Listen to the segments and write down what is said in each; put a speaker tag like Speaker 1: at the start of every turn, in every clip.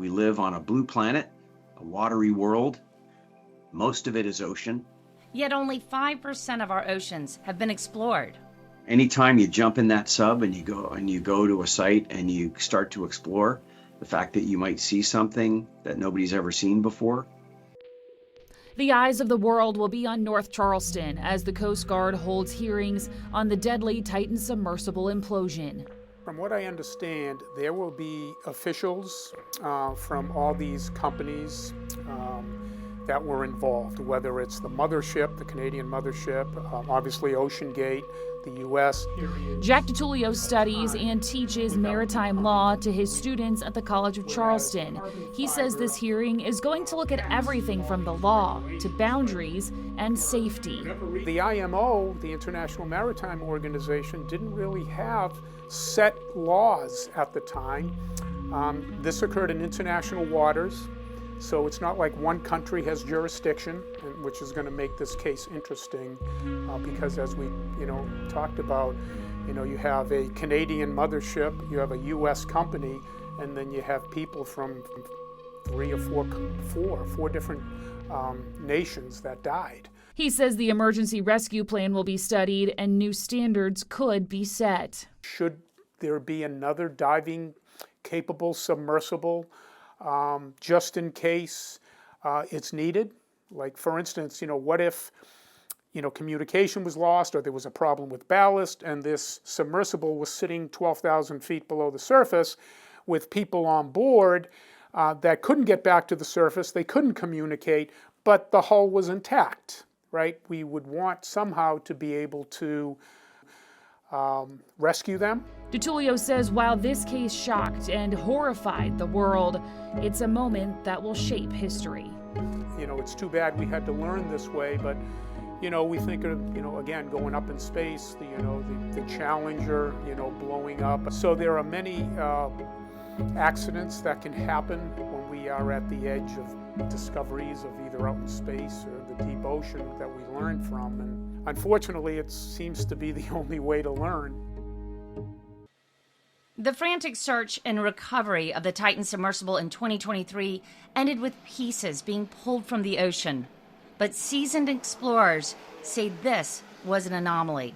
Speaker 1: We live on a blue planet, a watery world. Most of it is ocean.
Speaker 2: Yet only 5% of our oceans have been explored.
Speaker 1: Anytime you jump in that sub and you go to a site and you start to explore, the fact that you might see something that nobody's ever seen before.
Speaker 3: The eyes of the world will be on North Charleston as the Coast Guard holds hearings on the deadly Titan submersible implosion.
Speaker 4: From what I understand, there will be officials from all these companies that were involved, whether it's the mothership, the Canadian mothership, obviously OceanGate, the U.S.
Speaker 3: Jack DiTullio studies and teaches maritime law to his students at the College of Charleston. He says this hearing is going to look at everything from the law to boundaries and safety.
Speaker 4: The IMO, the International Maritime Organization, didn't really have set laws at the time. This occurred in international waters. So it's not like one country has jurisdiction, which is going to make this case interesting because as we talked about, you have a Canadian mothership, you have a U.S. company, and then you have people from three or four different nations that died.
Speaker 3: He says the emergency rescue plan will be studied and new standards could be set.
Speaker 4: Should there be another diving capable submersible just in case it's needed? Like, for instance, what if, communication was lost or there was a problem with ballast and this submersible was sitting 12,000 feet below the surface with people on board that couldn't get back to the surface, they couldn't communicate, but the hull was intact, right? We would want somehow to be able to rescue them.
Speaker 3: DiTullio says while this case shocked and horrified the world, it's a moment that will shape history.
Speaker 4: It's too bad we had to learn this way, but we think of, again, going up in space, the Challenger, blowing up. So there are many accidents that can happen when we are at the edge of discoveries of either out in space or the deep ocean that we learn from. And unfortunately, it seems to be the only way to learn.
Speaker 2: The frantic search and recovery of the Titan submersible in 2023 ended with pieces being pulled from the ocean. But seasoned explorers say this was an anomaly.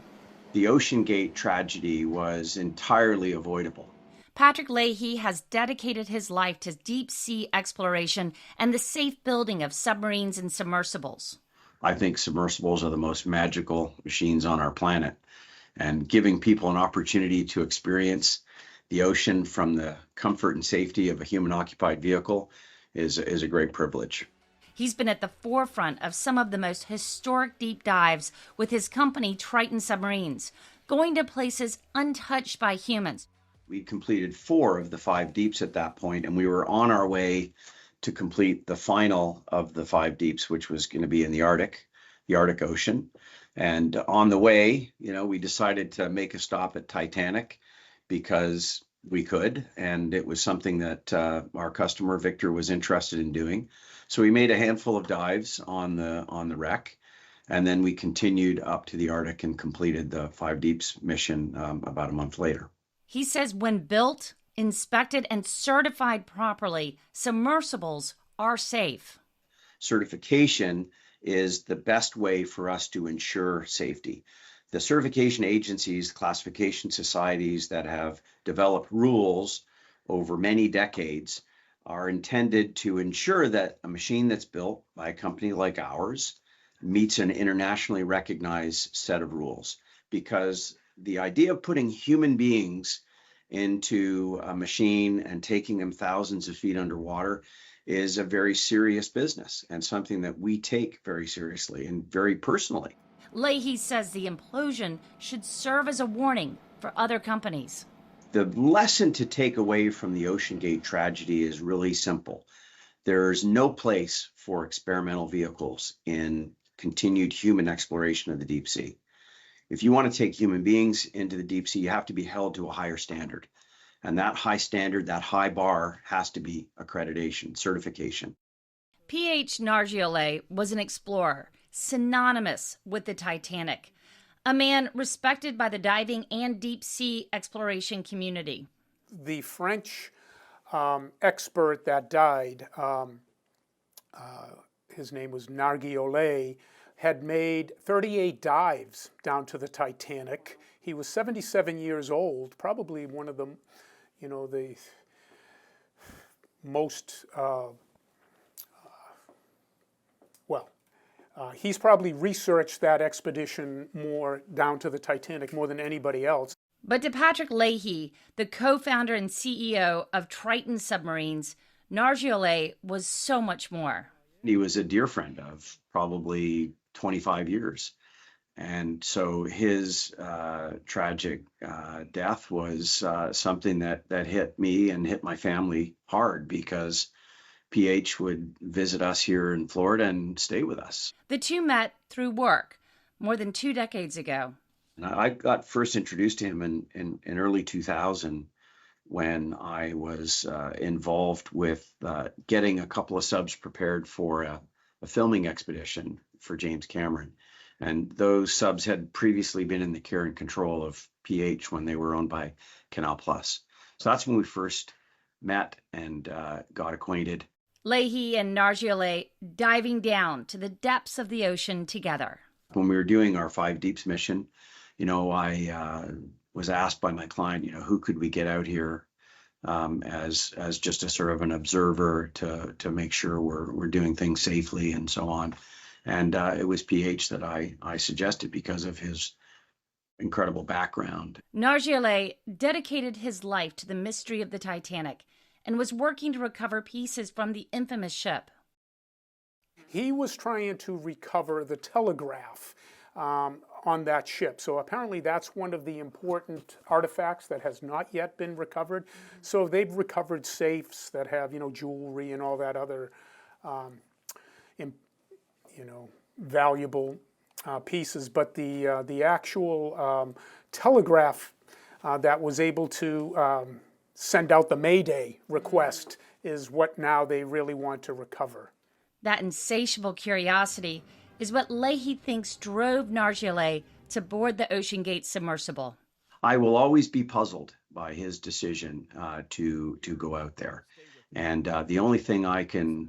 Speaker 1: The OceanGate tragedy was entirely avoidable.
Speaker 2: Patrick Leahy has dedicated his life to deep-sea exploration and the safe building of submarines and submersibles.
Speaker 1: I think submersibles are the most magical machines on our planet, and giving people an opportunity to experience the ocean from the comfort and safety of a human-occupied vehicle is a great privilege.
Speaker 2: He's been at the forefront of some of the most historic deep dives with his company Triton Submarines, going to places untouched by humans.
Speaker 1: We completed 4 of the 5 deeps at that point, and we were on our way to complete the final of the 5 deeps, which was going to be in the Arctic Ocean. And on the way, we decided to make a stop at Titanic because we could, and it was something that our customer Victor was interested in doing. So we made a handful of dives on the wreck, and then we continued up to the Arctic and completed the 5 deeps mission about a month later.
Speaker 2: He says when built, inspected, and certified properly, submersibles are safe.
Speaker 1: Certification is the best way for us to ensure safety. The certification agencies, classification societies that have developed rules over many decades are intended to ensure that a machine that's built by a company like ours meets an internationally recognized set of rules. Because the idea of putting human beings into a machine and taking them thousands of feet underwater is a very serious business and something that we take very seriously and very personally.
Speaker 2: Leahy says the implosion should serve as a warning for other companies.
Speaker 1: The lesson to take away from the OceanGate tragedy is really simple. There's no place for experimental vehicles in continued human exploration of the deep sea. If you want to take human beings into the deep sea, you have to be held to a higher standard. And that high standard, that high bar, has to be accreditation, certification.
Speaker 2: PH Nargeolet was an explorer, synonymous with the Titanic, a man respected by the diving and deep sea exploration community.
Speaker 4: The French expert that died, his name was Nargeolet, had made 38 dives down to the Titanic. He was 77 years old, probably one of the, the most, he's probably researched that expedition more down to the Titanic more than anybody else.
Speaker 2: But to Patrick Leahy, the co-founder and CEO of Triton Submarines, Nargeolet was so much more.
Speaker 1: He was a dear friend of probably 25 years. And so his tragic death was something that hit me and hit my family hard, because PH would visit us here in Florida and stay with us.
Speaker 2: The two met through work more than 2 decades ago.
Speaker 1: And I got first introduced to him in early 2000 when I was involved with getting a couple of subs prepared for a filming expedition for James Cameron. And those subs had previously been in the care and control of PH when they were owned by Canal Plus. So that's when we first met and got acquainted.
Speaker 2: Leahy and Nargeolet diving down to the depths of the ocean together.
Speaker 1: When we were doing our 5 Deeps mission, I was asked by my client, who could we get out here as just a sort of an observer to make sure we're doing things safely and so on. And it was PH that I suggested because of his incredible background.
Speaker 2: Nargeolet dedicated his life to the mystery of the Titanic and was working to recover pieces from the infamous ship.
Speaker 4: He was trying to recover the telegraph on that ship. So apparently that's one of the important artifacts that has not yet been recovered. So they've recovered safes that have, jewelry and all that other, valuable pieces. But the actual telegraph that was able to send out the Mayday request is what now they really want to recover.
Speaker 2: That insatiable curiosity is what Leahy thinks drove Nargeolet to board the OceanGate submersible.
Speaker 1: I will always be puzzled by his decision to go out there. And the only thing I can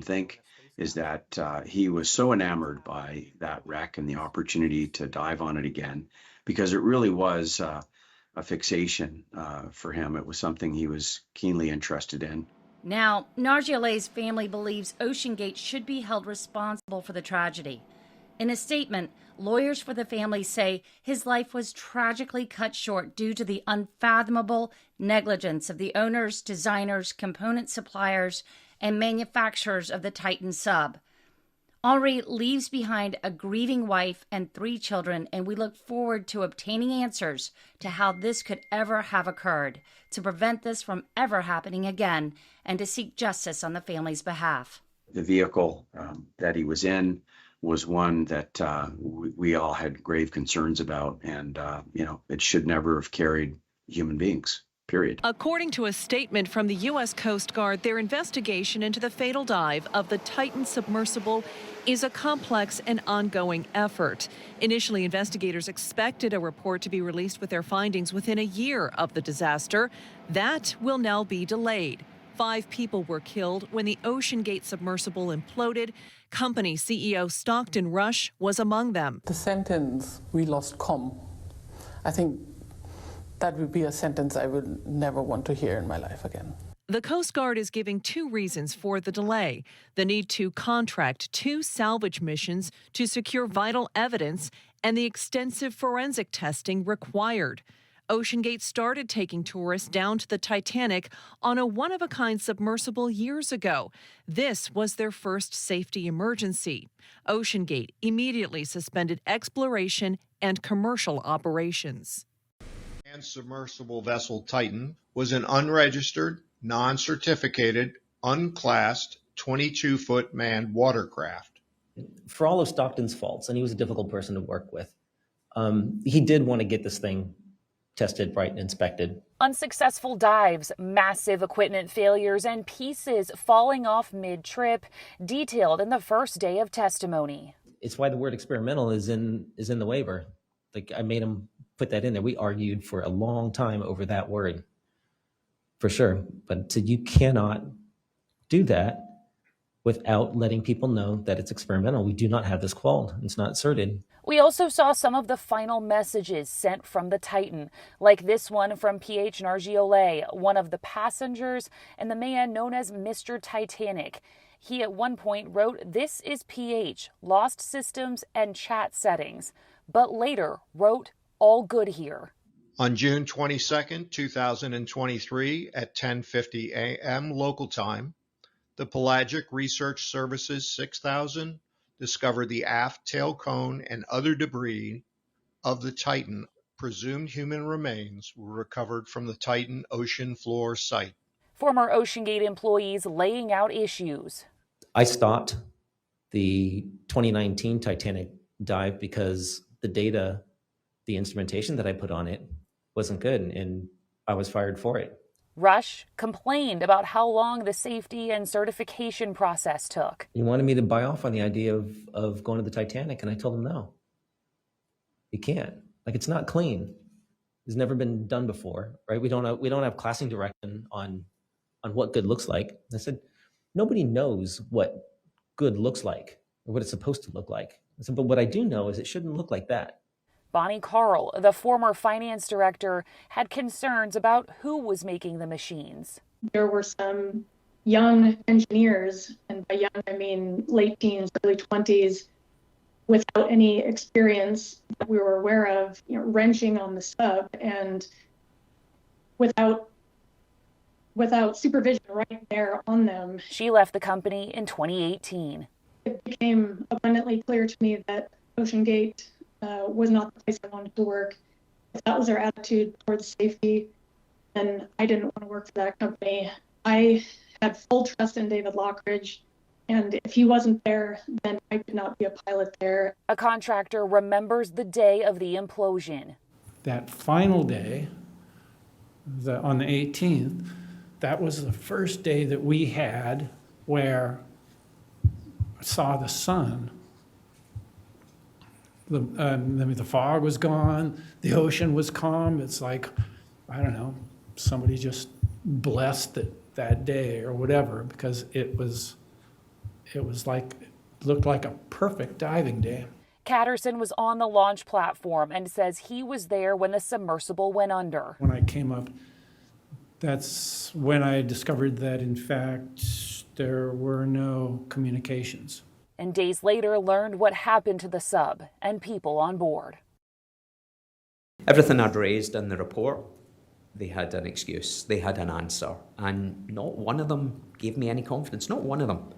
Speaker 1: think is that he was so enamored by that wreck and the opportunity to dive on it again, because it really was a fixation for him. It was something he was keenly interested in.
Speaker 2: Now, Nargeolet's family believes OceanGate should be held responsible for the tragedy. In a statement, lawyers for the family say his life was tragically cut short due to the unfathomable negligence of the owners, designers, component suppliers, and manufacturers of the Titan sub. Henri leaves behind a grieving wife and 3 children, and we look forward to obtaining answers to how this could ever have occurred, to prevent this from ever happening again, and to seek justice on the family's behalf.
Speaker 1: The vehicle that he was in was one that we all had grave concerns about, and it should never have carried human beings. Period.
Speaker 5: According to a statement from the U.S. Coast Guard, their investigation into the fatal dive of the Titan submersible is a complex and ongoing effort. Initially, investigators expected a report to be released with their findings within a year of the disaster. That will now be delayed. 5 people were killed when the OceanGate submersible imploded. Company CEO Stockton Rush was among them.
Speaker 6: The sentence, "we lost comm," I think that would be a sentence I would never want to hear in my life again.
Speaker 5: The Coast Guard is giving 2 reasons for the delay: the need to contract 2 salvage missions to secure vital evidence and the extensive forensic testing required. OceanGate started taking tourists down to the Titanic on a one-of-a-kind submersible years ago. This was their first safety emergency. OceanGate immediately suspended exploration and commercial operations.
Speaker 7: And submersible vessel Titan was an unregistered, non-certificated, unclassed 22-foot manned watercraft.
Speaker 8: For all of Stockton's faults, and he was a difficult person to work with, he did want to get this thing tested, right, and inspected.
Speaker 3: Unsuccessful dives, massive equipment failures, and pieces falling off mid-trip, detailed in the first day of testimony.
Speaker 8: It's why the word experimental is in the waiver. Like, I made him put that in there. We argued for a long time over that word. for sure. But you cannot do that without letting people know that it's experimental. We do not have this qual. It's not certed.
Speaker 3: We also saw some of the final messages sent from the Titan, like this one from PH Nargeolet, one of the passengers and the man known as Mr. Titanic. He at one point wrote, "This is PH, lost systems and chat settings," but later wrote, "All good here."
Speaker 7: On June 22nd, 2023 at 10:50 a.m. local time, the Pelagic Research Services 6000 discovered the aft tail cone and other debris of the Titan. Presumed human remains were recovered from the Titan ocean floor site.
Speaker 3: Former OceanGate employees laying out issues.
Speaker 8: I stopped the 2019 Titanic dive because the data, the instrumentation that I put on it wasn't good, and I was fired for it.
Speaker 3: Rush complained about how long the safety and certification process took.
Speaker 8: He wanted me to buy off on the idea of going to the Titanic, and I told him no. You can't. Like, it's not clean. It's never been done before, right? We don't have classing direction on what good looks like. I said, nobody knows what good looks like or what it's supposed to look like. I said, but what I do know is it shouldn't look like that.
Speaker 3: Bonnie Carl, the former finance director, had concerns about who was making the machines.
Speaker 9: There were some young engineers, and by young I mean late teens, early 20s, without any experience that we were aware of, wrenching on the sub, and without supervision right there on them.
Speaker 3: She left the company in 2018.
Speaker 9: It became abundantly clear to me that OceanGate was not the place I wanted to work. If that was their attitude towards safety, then I didn't want to work for that company. I had full trust in David Lockridge, and if he wasn't there, then I could not be a pilot there.
Speaker 3: A contractor remembers the day of the implosion.
Speaker 10: That final day, on the 18th, that was the first day that we had where I saw the sun. The fog was gone, the ocean was calm. It's like, I don't know, somebody just blessed it that day or whatever, because it looked like a perfect diving day.
Speaker 3: Catterson was on the launch platform and says he was there when the submersible went under.
Speaker 10: When I came up, that's when I discovered that, in fact, there were no communications.
Speaker 3: And days later learned what happened to the sub and people on board.
Speaker 11: Everything I'd raised in the report, they had an excuse, they had an answer, and not one of them gave me any confidence, not one of them.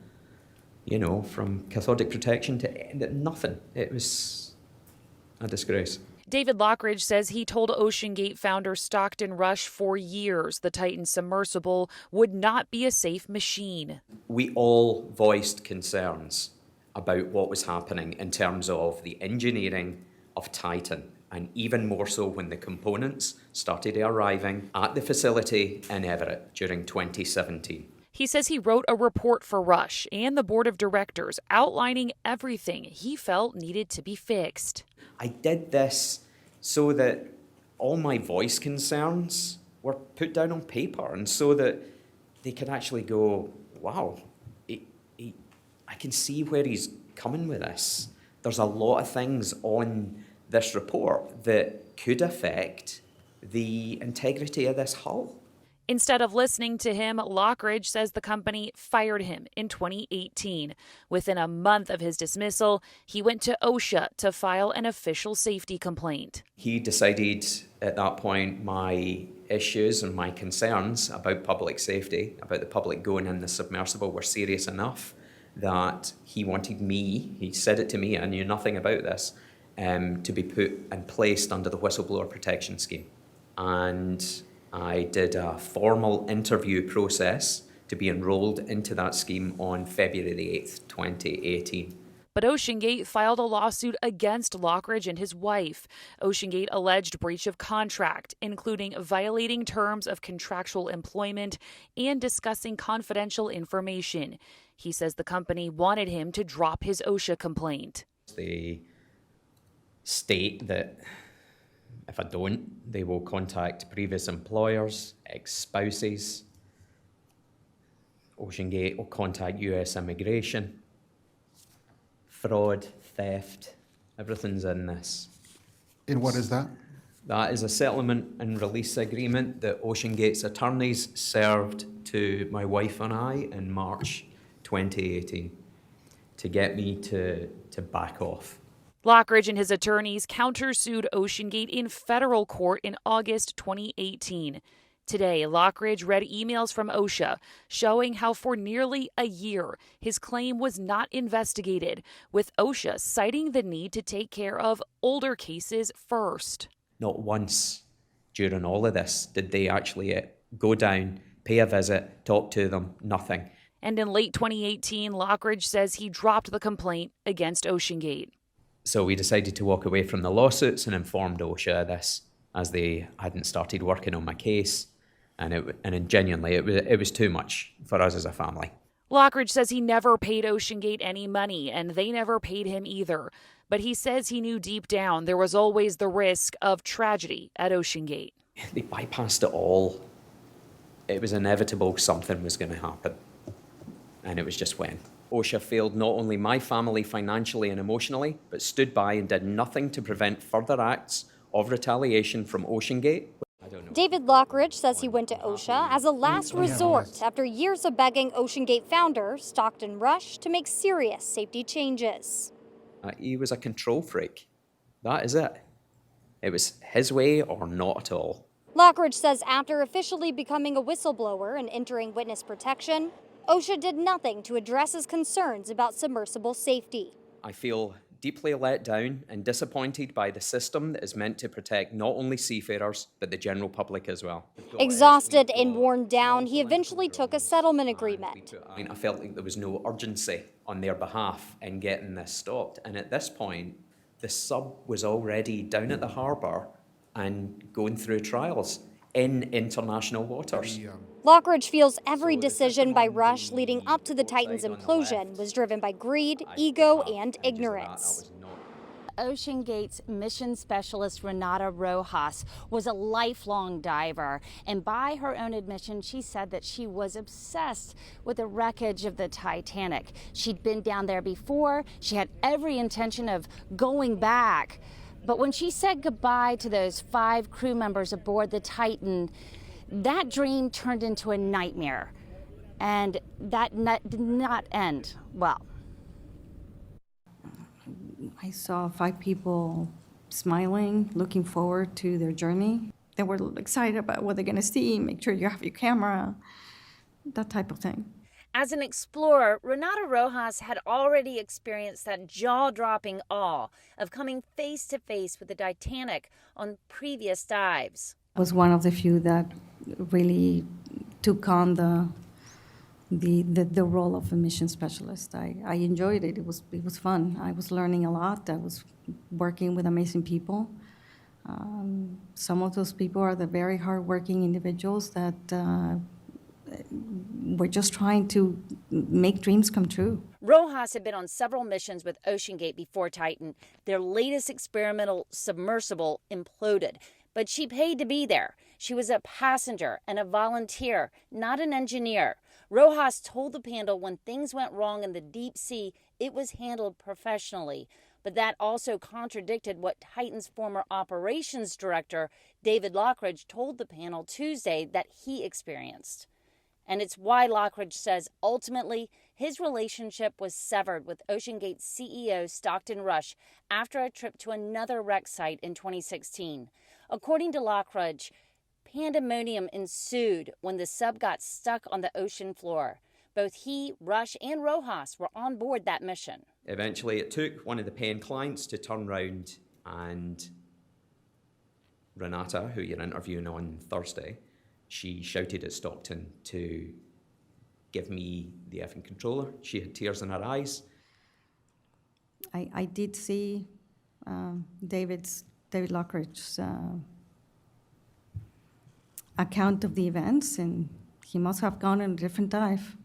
Speaker 11: You know, from cathodic protection to nothing. It was a disgrace.
Speaker 3: David Lockridge says he told OceanGate founder Stockton Rush for years the Titan submersible would not be a safe machine.
Speaker 11: We all voiced concerns about what was happening in terms of the engineering of Titan, and even more so when the components started arriving at the facility in Everett during 2017.
Speaker 3: He says he wrote a report for Rush and the board of directors outlining everything he felt needed to be fixed.
Speaker 11: I did this so that all my voice concerns were put down on paper, and so that they could actually go, wow, I can see where he's coming with this. There's a lot of things on this report that could affect the integrity of this hull.
Speaker 3: Instead of listening to him, Lockridge says the company fired him in 2018. Within a month of his dismissal, he went to OSHA to file an official safety complaint.
Speaker 11: He decided at that point my issues and my concerns about public safety, about the public going in the submersible, were serious enough that he wanted me, he said it to me, I knew nothing about this, to be put and placed under the Whistleblower protection scheme. And I did a formal interview process to be enrolled into that scheme on February the 8th, 2018.
Speaker 3: But OceanGate filed a lawsuit against Lockridge and his wife. OceanGate alleged breach of contract, including violating terms of contractual employment and discussing confidential information. He says the company wanted him to drop his OSHA complaint.
Speaker 11: They state that if I don't, they will contact previous employers, ex-spouses. OceanGate will contact US immigration. Fraud, theft, everything's in this.
Speaker 12: And what is that?
Speaker 11: That is a settlement and release agreement that OceanGate's attorneys served to my wife and I in March 2018 to get me to back off.
Speaker 3: Lockridge and his attorneys countersued OceanGate in federal court in August 2018. Today, Lockridge read emails from OSHA showing how for nearly a year his claim was not investigated, with OSHA citing the need to take care of older cases first.
Speaker 11: Not once during all of this did they actually go down, pay a visit, talk to them, nothing.
Speaker 3: And in late 2018, Lockridge says he dropped the complaint against OceanGate.
Speaker 11: So we decided to walk away from the lawsuits and informed OSHA of this, as they hadn't started working on my case. And genuinely, it was too much for us as a family.
Speaker 3: Lockridge says he never paid OceanGate any money, and they never paid him either. But he says he knew deep down there was always the risk of tragedy at OceanGate.
Speaker 11: They bypassed it all. It was inevitable something was going to happen. And it was just when. OSHA failed not only my family financially and emotionally, but stood by and did nothing to prevent further acts of retaliation from OceanGate.
Speaker 13: David Lockridge says he went to OSHA as a last resort after years of begging OceanGate founder Stockton Rush to make serious safety changes.
Speaker 11: He was a control freak. That is it. It was his way or not at all.
Speaker 13: Lockridge says after officially becoming a whistleblower and entering witness protection, OSHA did nothing to address his concerns about submersible safety.
Speaker 11: I feel deeply let down and disappointed by the system that is meant to protect not only seafarers, but the general public as well.
Speaker 13: Exhausted and worn down, he eventually took a settlement agreement.
Speaker 11: I felt like there was no urgency on their behalf in getting this stopped. And at this point, the sub was already down at the harbour and going through trials in international waters.
Speaker 13: Lockridge feels every decision by Rush leading up to the Titan's implosion was driven by greed, ego, and ignorance.
Speaker 2: OceanGate's mission specialist Renata Rojas was a lifelong diver, and by her own admission, she said that she was obsessed with the wreckage of the Titanic. She'd been down there before. She had every intention of going back. But when she said goodbye to those 5 crew members aboard the Titan, that dream turned into a nightmare. And that did not end well.
Speaker 14: I saw 5 people smiling, looking forward to their journey. They were excited about what they're going to see, make sure you have your camera, that type of thing.
Speaker 2: As an explorer, Renata Rojas had already experienced that jaw-dropping awe of coming face to face with the Titanic on previous dives.
Speaker 14: I was one of the few that really took on the role of a mission specialist. I enjoyed it. It was fun. I was learning a lot. I was working with amazing people. Some of those people are the very hardworking individuals that we're just trying to make dreams come true.
Speaker 2: Rojas had been on several missions with OceanGate before Titan. Their latest experimental submersible imploded, but she paid to be there. She was a passenger and a volunteer, not an engineer. Rojas told the panel when things went wrong in the deep sea, it was handled professionally. But that also contradicted what Titan's former operations director, David Lockridge, told the panel Tuesday that he experienced. And it's why Lockridge says ultimately his relationship was severed with OceanGate CEO Stockton Rush after a trip to another wreck site in 2016. According to Lockridge, pandemonium ensued when the sub got stuck on the ocean floor. Both he, Rush, and Rojas were on board that mission.
Speaker 11: Eventually, it took one of the paying clients to turn round, and Renata, who you're interviewing on Thursday, she shouted at Stockton to give me the effing controller. She had tears in her eyes.
Speaker 14: I did see David Lockridge's account of the events, and he must have gone on a different dive.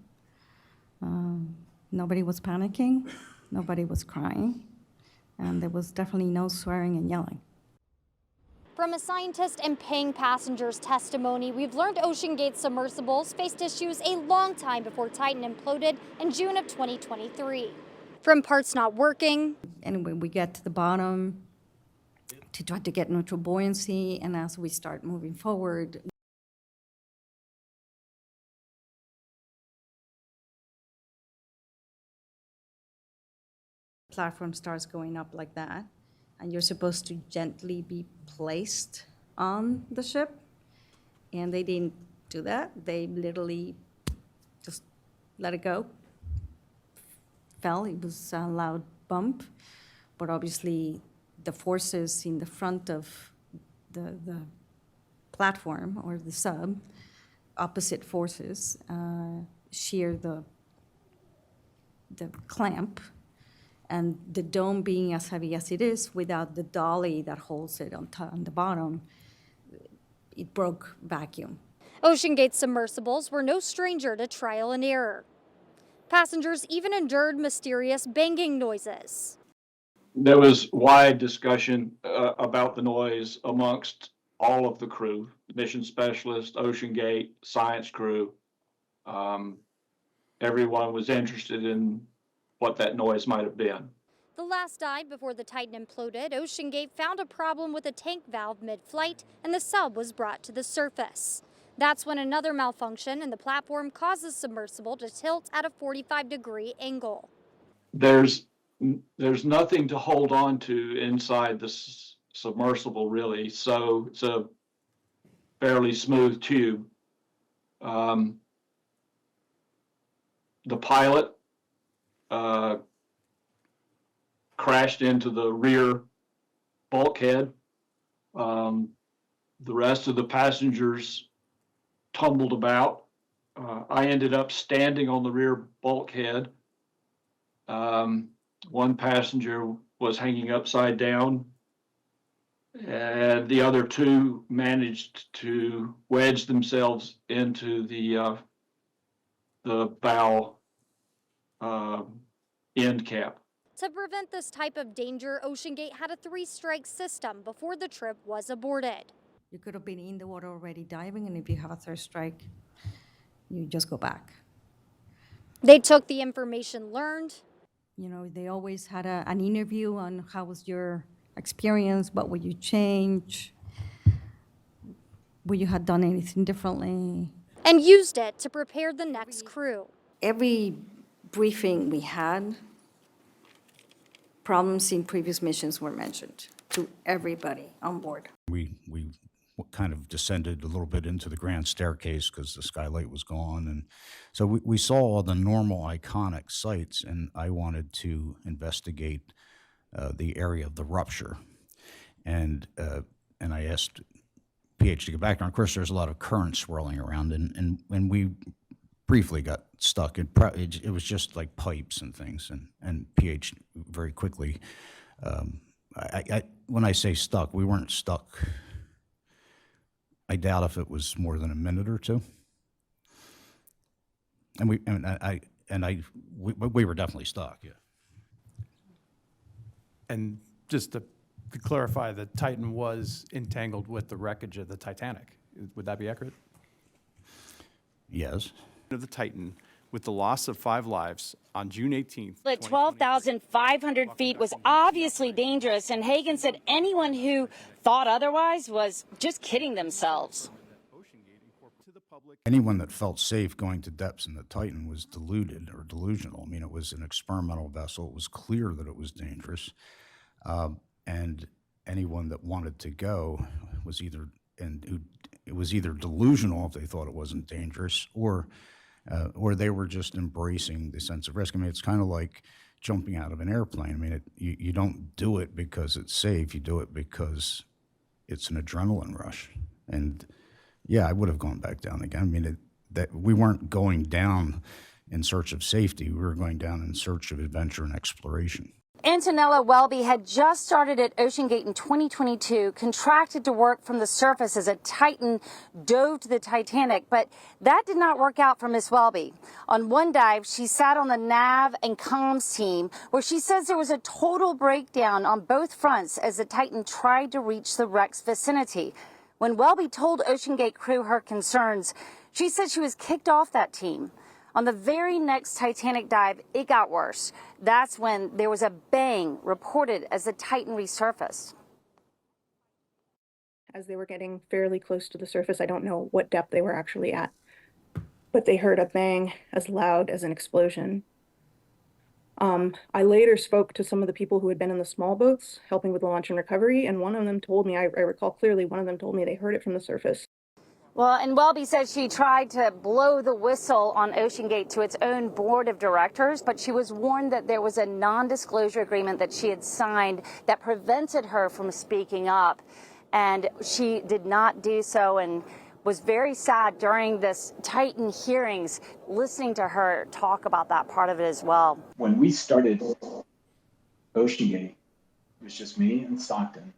Speaker 14: Nobody was panicking, nobody was crying, and there was definitely no swearing and yelling.
Speaker 13: From a scientist and paying passengers' testimony, we've learned OceanGate submersibles faced issues a long time before Titan imploded in June of 2023. From parts not working.
Speaker 14: Anyway, we get to the bottom to try to get neutral buoyancy, and as we start moving forward, platform starts going up like that, and you're supposed to gently be placed on the ship, and they didn't do that. They literally just let it go. Fell. It was a loud bump, but obviously the forces in the front of the platform or the sub, opposite forces, shear the clamp, and the dome being as heavy as it is, without the dolly that holds it on the bottom, it broke vacuum.
Speaker 13: OceanGate submersibles were no stranger to trial and error. Passengers even endured mysterious banging noises.
Speaker 15: There was wide discussion about the noise amongst all of the crew, mission specialist, OceanGate, science crew. Everyone was interested in what that noise might have been.
Speaker 13: The last dive before the Titan imploded, OceanGate found a problem with a tank valve mid-flight, and the sub was brought to the surface. That's when another malfunction in the platform caused the submersible to tilt at a 45-degree angle.
Speaker 15: There's nothing to hold on to inside this submersible, really, so it's a fairly smooth tube. The pilot crashed into the rear bulkhead. The rest of the passengers tumbled about. I ended up standing on the rear bulkhead. One passenger was hanging upside down, and the other two managed to wedge themselves into the bow end cap.
Speaker 13: To prevent this type of danger, OceanGate had a 3-strike system before the trip was aborted.
Speaker 14: You could have been in the water already diving, and if you have a third strike, you just go back.
Speaker 13: They took the information learned.
Speaker 14: You know, they always had an interview on how was your experience, what would you change, would you have done anything differently.
Speaker 13: And used it to prepare the next crew.
Speaker 14: Every briefing we had, problems in previous missions were mentioned to everybody on board.
Speaker 12: We kind of descended a little bit into the grand staircase because the skylight was gone, and so we saw all the normal iconic sites, and I wanted to investigate the area of the rupture, and I asked PH to get back there. Of course, there's a lot of current swirling around, and we briefly got stuck. It was just like pipes and things, and PH very quickly. When I say stuck, we weren't stuck. I doubt if it was more than a minute or two. And we were definitely stuck. Yeah.
Speaker 16: And just to clarify, the Titan was entangled with the wreckage of the Titanic. Would that be accurate?
Speaker 12: Yes.
Speaker 16: Of the Titan, with the loss of 5 lives on June 18th.
Speaker 2: At 12,500 feet was obviously dangerous, and Hagen said anyone who thought otherwise was just kidding themselves.
Speaker 12: Anyone that felt safe going to depths in the Titan was deluded or delusional. I mean, it was an experimental vessel. It was clear that it was dangerous. And anyone that wanted to go was either delusional if they thought it wasn't dangerous, or they were just embracing the sense of risk. I mean, it's kind of like jumping out of an airplane. I mean, you don't do it because it's safe. You do it because it's an adrenaline rush. And yeah, I would have gone back down again. I mean, that we weren't going down in search of safety. We were going down in search of adventure and exploration.
Speaker 2: Antonella Welby had just started at OceanGate in 2022, contracted to work from the surface as a Titan dove to the Titanic, but that did not work out for Miss Welby. On one dive, she sat on the nav and comms team, where she says there was a total breakdown on both fronts as the Titan tried to reach the wreck's vicinity. When Welby told OceanGate crew her concerns, she said she was kicked off that team. On the very next Titanic dive, it got worse. That's when there was a bang reported as the Titan resurfaced.
Speaker 17: As they were getting fairly close to the surface, I don't know what depth they were actually at, but they heard a bang as loud as an explosion. I later spoke to some of the people who had been in the small boats helping with the launch and recovery, and one of them told me, I recall clearly, one of them told me they heard it from the surface.
Speaker 2: Well, and Welby said she tried to blow the whistle on OceanGate to its own board of directors, but she was warned that there was a non-disclosure agreement that she had signed that prevented her from speaking up. And she did not do so and was very sad during this Titan hearings, listening to her talk about that part of it as well.
Speaker 18: When we started OceanGate, it was just me and Stockton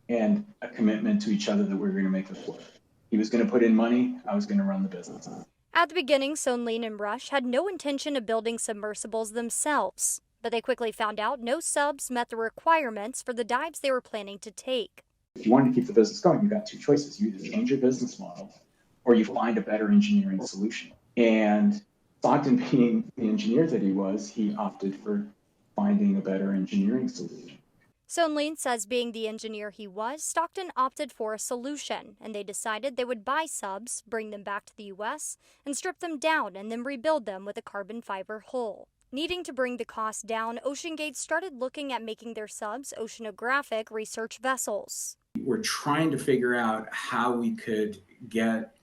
Speaker 18: and a commitment to each other that we were going to make this work. He was going to put in money, I was going to run the business.
Speaker 13: At the beginning, Sonlene and Rush had no intention of building submersibles themselves, but they quickly found out no subs met the requirements for the dives they were planning to take.
Speaker 18: If you wanted to keep the business going, you got two choices. You either change your business model or you find a better engineering solution. And Stockton, being the engineer that he was, he opted for finding a better engineering solution.
Speaker 13: Sonlene says being the engineer he was, Stockton opted for a solution, and they decided they would buy subs, bring them back to the U.S., and strip them down and then rebuild them with a carbon fiber hull. Needing to bring the cost down, OceanGate started looking at making their subs oceanographic research vessels.
Speaker 19: We're trying to figure out how we could get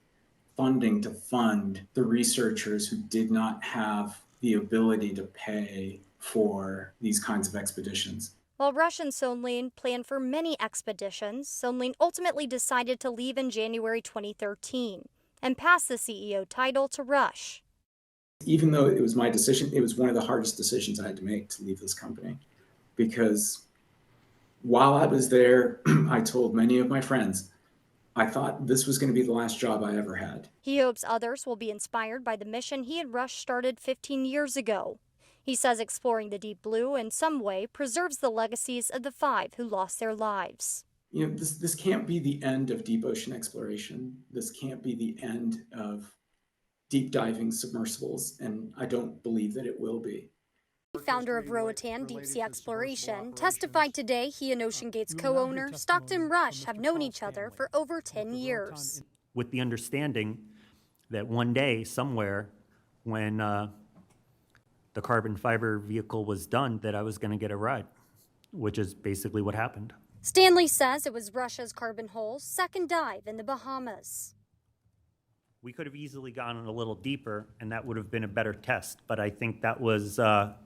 Speaker 19: funding to fund the researchers who did not have the ability to pay for these kinds of expeditions.
Speaker 13: While Rush and Sonlene planned for many expeditions, Sonlene ultimately decided to leave in January 2013 and pass the CEO title to Rush.
Speaker 19: Even though it was my decision, it was one of the hardest decisions I had to make to leave this company, because while I was there, I told many of my friends, I thought this was going to be the last job I ever had.
Speaker 13: He hopes others will be inspired by the mission he and Rush started 15 years ago. He says exploring the deep blue in some way preserves the legacies of the 5 who lost their lives.
Speaker 19: You know, this can't be the end of deep ocean exploration. This can't be the end of deep diving submersibles, and I don't believe that it will be.
Speaker 13: Founder of Roatan Deep Sea Exploration, testified today he and OceanGate's co-owner, Stockton Rush, have known each other for over 10 years.
Speaker 20: With the understanding that one day, somewhere, when the carbon fiber vehicle was done, that I was going to get a ride, which is basically what happened.
Speaker 13: Stanley says it was Russia's carbon hull's second dive in the Bahamas.
Speaker 20: We could have easily gone a little deeper, and that would have been a better test, but I think that was an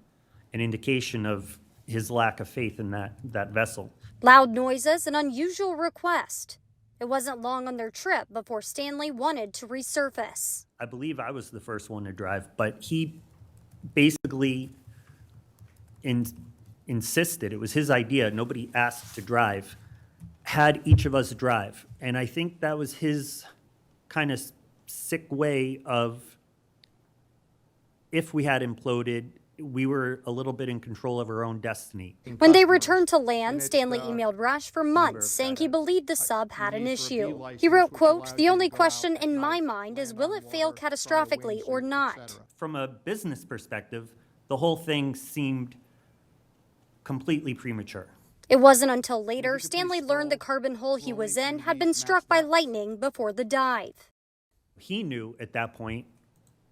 Speaker 20: indication of his lack of faith in that vessel.
Speaker 13: Loud noises, an unusual request. It wasn't long on their trip before Stanley wanted to resurface.
Speaker 20: I believe I was the first one to drive, but he basically insisted, it was his idea, nobody asked to drive, had each of us drive. And I think that was his kind of sick way of, if we had imploded, we were a little bit in control of our own destiny.
Speaker 13: When they returned to land, Stanley emailed Rush for months saying he believed the sub had an issue. He wrote, quote, "The only question in my mind is will it fail catastrophically or not?"
Speaker 20: From a business perspective, the whole thing seemed completely premature.
Speaker 13: It wasn't until later Stanley learned the carbon hull he was in had been struck by lightning before the dive.
Speaker 20: He knew at that point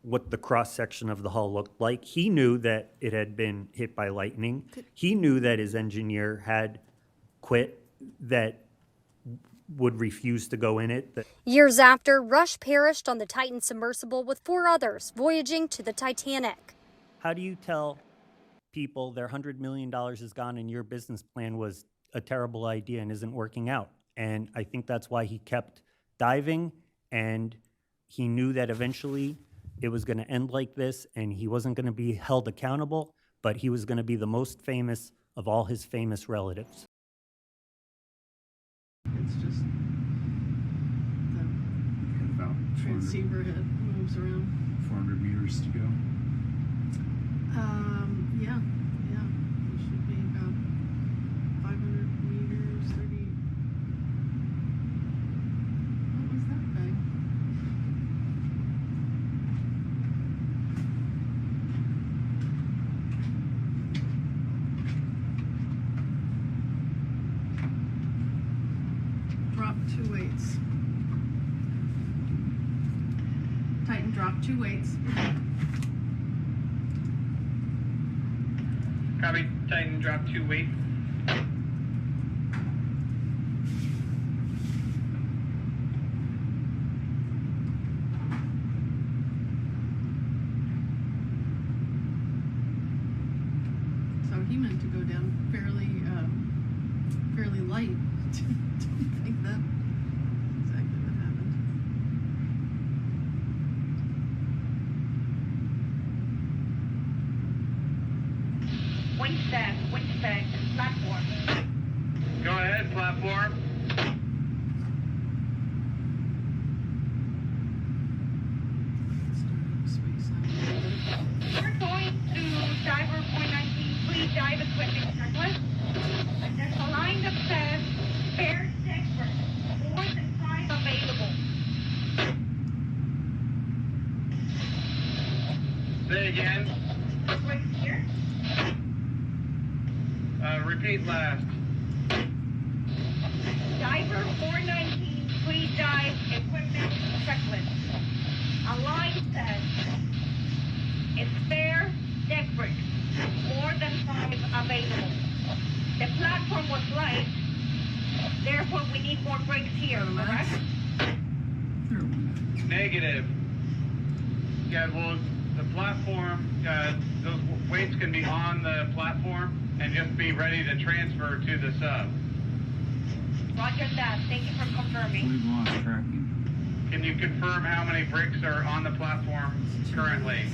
Speaker 20: what the cross-section of the hull looked like. He knew that it had been hit by lightning. He knew that his engineer had quit, that would refuse to go in it.
Speaker 13: Years after, Rush perished on the Titan submersible with 4 others voyaging to the Titanic.
Speaker 20: How do you tell people their $100 million is gone and your business plan was a terrible idea and isn't working out? And I think that's why he kept diving, and he knew that eventually it was going to end like this and he wasn't going to be held accountable, but he was going to be the most famous of all his famous relatives.
Speaker 21: It's just the transceiver head moves around.
Speaker 22: 400 meters to go.
Speaker 21: Yeah. It should be about 500 meters, 30. What was that bag? Drop 2 weights. Titan drop 2 weights.
Speaker 23: Copy. Titan drop 2 weights.
Speaker 21: So he meant to go down fairly light. Didn't think that exactly what happened.
Speaker 23: Windstack, platform. Go ahead, platform. We're going to diver 419, please dive equipment checklist. And there's a line that says spare expert, more than 5 available. Say again. Right here. Repeat last. Diver 419, please dive equipment checklist. A line says, spare deck bricks, more than 5 available. The platform was light, therefore we need more bricks here, correct? Negative. Yeah, well, the platform, those weights can be on the platform and just be ready to transfer to the sub. Roger that. Thank you for confirming.
Speaker 22: We've lost tracking.
Speaker 23: Can you confirm how many bricks are on the platform currently?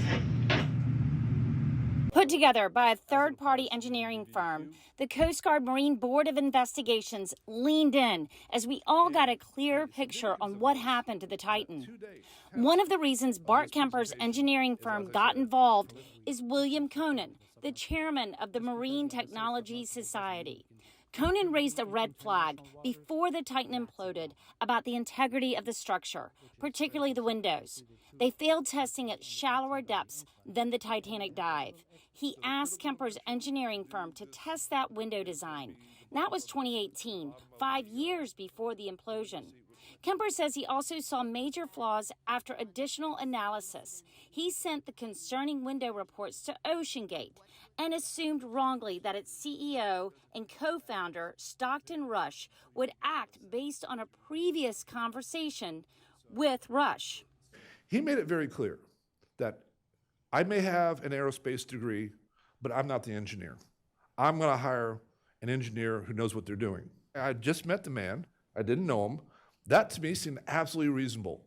Speaker 2: Put together by a third-party engineering firm, the Coast Guard Marine Board of Investigations leaned in as we all got a clear picture on what happened to the Titan. One of the reasons Bart Kemper's engineering firm got involved is William Conan, the chairman of the Marine Technology Society. Conan raised a red flag before the Titan imploded about the integrity of the structure, particularly the windows. They failed testing at shallower depths than the Titanic dive. He asked Kemper's engineering firm to test that window design. That was 2018, 5 years before the implosion. Kemper says he also saw major flaws after additional analysis. He sent the concerning window reports to OceanGate and assumed wrongly that its CEO and co-founder, Stockton Rush, would act based on a previous conversation with Rush.
Speaker 24: He made it very clear that I may have an aerospace degree, but I'm not the engineer. I'm going to hire an engineer who knows what they're doing. I just met the man. I didn't know him. That to me seemed absolutely reasonable.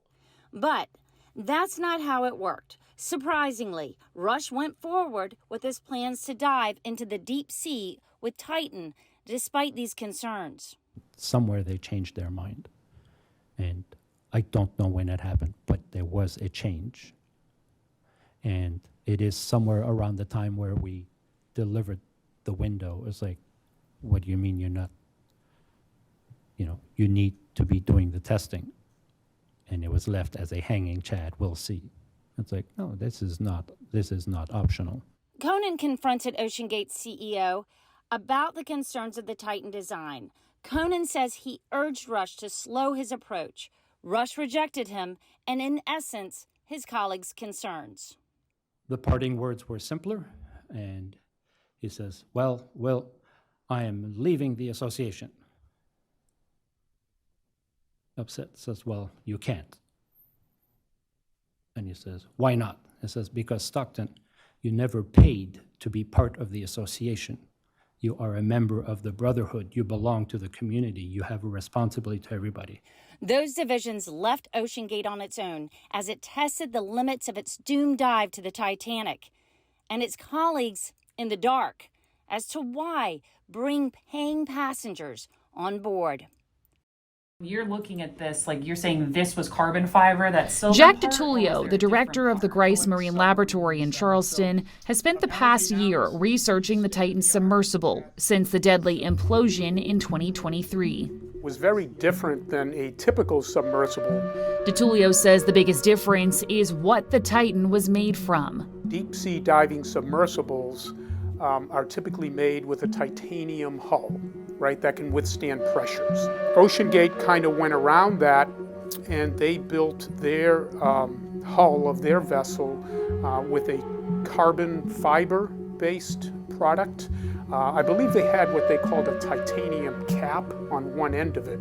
Speaker 2: But that's not how it worked. Surprisingly, Rush went forward with his plans to dive into the deep sea with Titan, despite these concerns.
Speaker 25: Somewhere they changed their mind. And I don't know when it happened, but there was a change. And it is somewhere around the time where we delivered the window. It's like, what do you mean you're not? You need to be doing the testing. And it was left as a hanging chad, we'll see. It's like, no, this is not optional.
Speaker 2: Conan confronted OceanGate's CEO about the concerns of the Titan design. Conan says he urged Rush to slow his approach. Rush rejected him and, in essence, his colleagues' concerns.
Speaker 25: The parting words were simpler, and he says, well, I am leaving the association. Upset, says, well, you can't. And he says, why not? He says, because Stockton, you never paid to be part of the association. You are a member of the brotherhood. You belong to the community. You have a responsibility to everybody.
Speaker 2: Those divisions left OceanGate on its own as it tested the limits of its doomed dive to the Titanic. And its colleagues in the dark as to why bring paying passengers on board.
Speaker 3: You're looking at this, like you're saying this was carbon fiber, that silver
Speaker 1: Jack
Speaker 3: part, or was
Speaker 1: DiTullio,
Speaker 3: there
Speaker 1: the
Speaker 3: a
Speaker 1: director of the
Speaker 3: different
Speaker 1: Grice
Speaker 3: part?
Speaker 1: Marine Laboratory in Charleston, has spent the past year researching the Titan submersible since the deadly implosion in 2023.
Speaker 4: Was very different than a typical submersible.
Speaker 1: DiTullio says the biggest difference is what the Titan was made from.
Speaker 4: Deep sea diving submersibles are typically made with a titanium hull, right, that can withstand pressures. OceanGate kind of went around that, and they built their hull of their vessel with a carbon fiber-based product. I believe they had what they called a titanium cap on one end of it.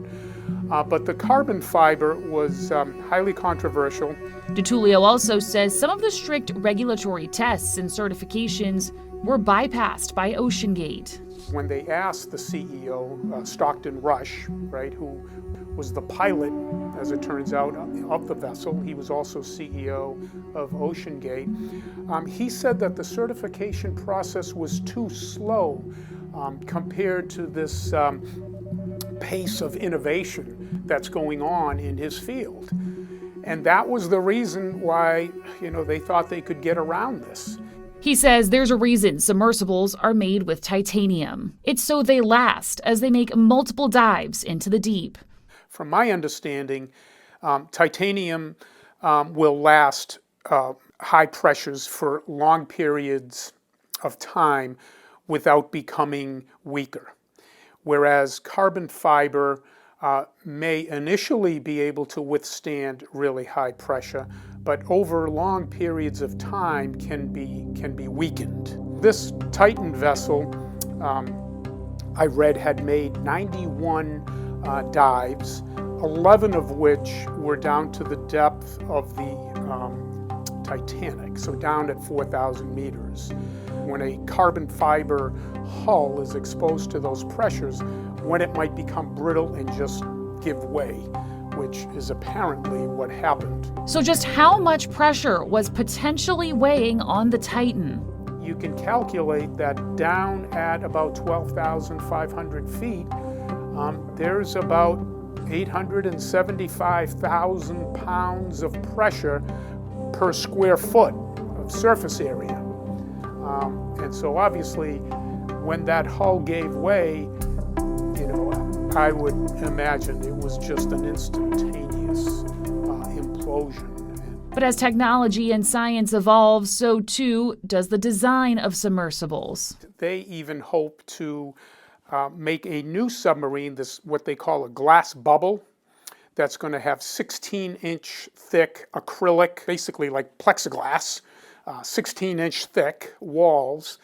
Speaker 4: But the carbon fiber was highly controversial.
Speaker 1: DiTullio also says some of the strict regulatory tests and certifications were bypassed by OceanGate.
Speaker 4: When they asked the CEO, Stockton Rush, right, who was the pilot, as it turns out, of the vessel, he was also CEO of OceanGate, he said that the certification process was too slow compared to this pace of innovation that's going on in his field. And that was the reason why, they thought they could get around this.
Speaker 1: He says there's a reason submersibles are made with titanium. It's so they last as they make multiple dives into the deep.
Speaker 4: From my understanding, titanium will last high pressures for long periods of time without becoming weaker. Whereas carbon fiber may initially be able to withstand really high pressure, but over long periods of time can be weakened. This Titan vessel, I read, had made 91 dives, 11 of which were down to the depth of the Titanic, so down at 4,000 meters. When a carbon fiber hull is exposed to those pressures, when it might become brittle and just give way, which is apparently what happened.
Speaker 1: So just how much pressure was potentially weighing on the Titan?
Speaker 4: You can calculate that down at about 12,500 feet, there's about 875,000 pounds of pressure per square foot of surface area. And so obviously, when that hull gave way, I would imagine it was just an instantaneous implosion.
Speaker 1: But as technology and science evolve, so too does the design of submersibles.
Speaker 4: They even hope to make a new submarine, what they call a glass bubble, that's going to have 16-inch thick acrylic, basically like plexiglass, 16-inch thick walls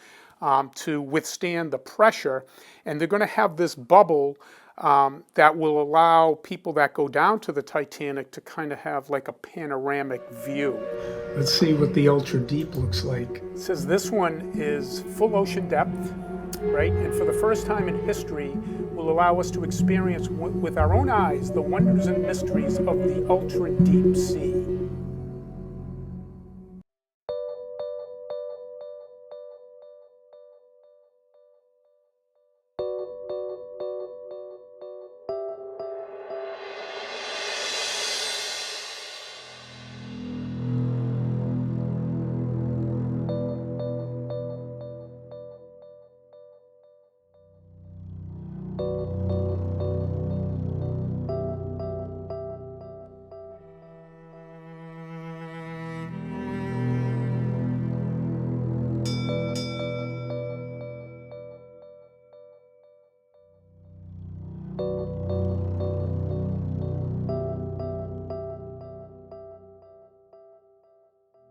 Speaker 4: to withstand the pressure. And they're going to have this bubble that will allow people that go down to the Titanic to kind of have like a panoramic view.
Speaker 10: Let's see what the ultra deep looks like.
Speaker 4: It says this one is full ocean depth, right? And for the first time in history, will allow us to experience with our own eyes the wonders and mysteries of the ultra deep sea.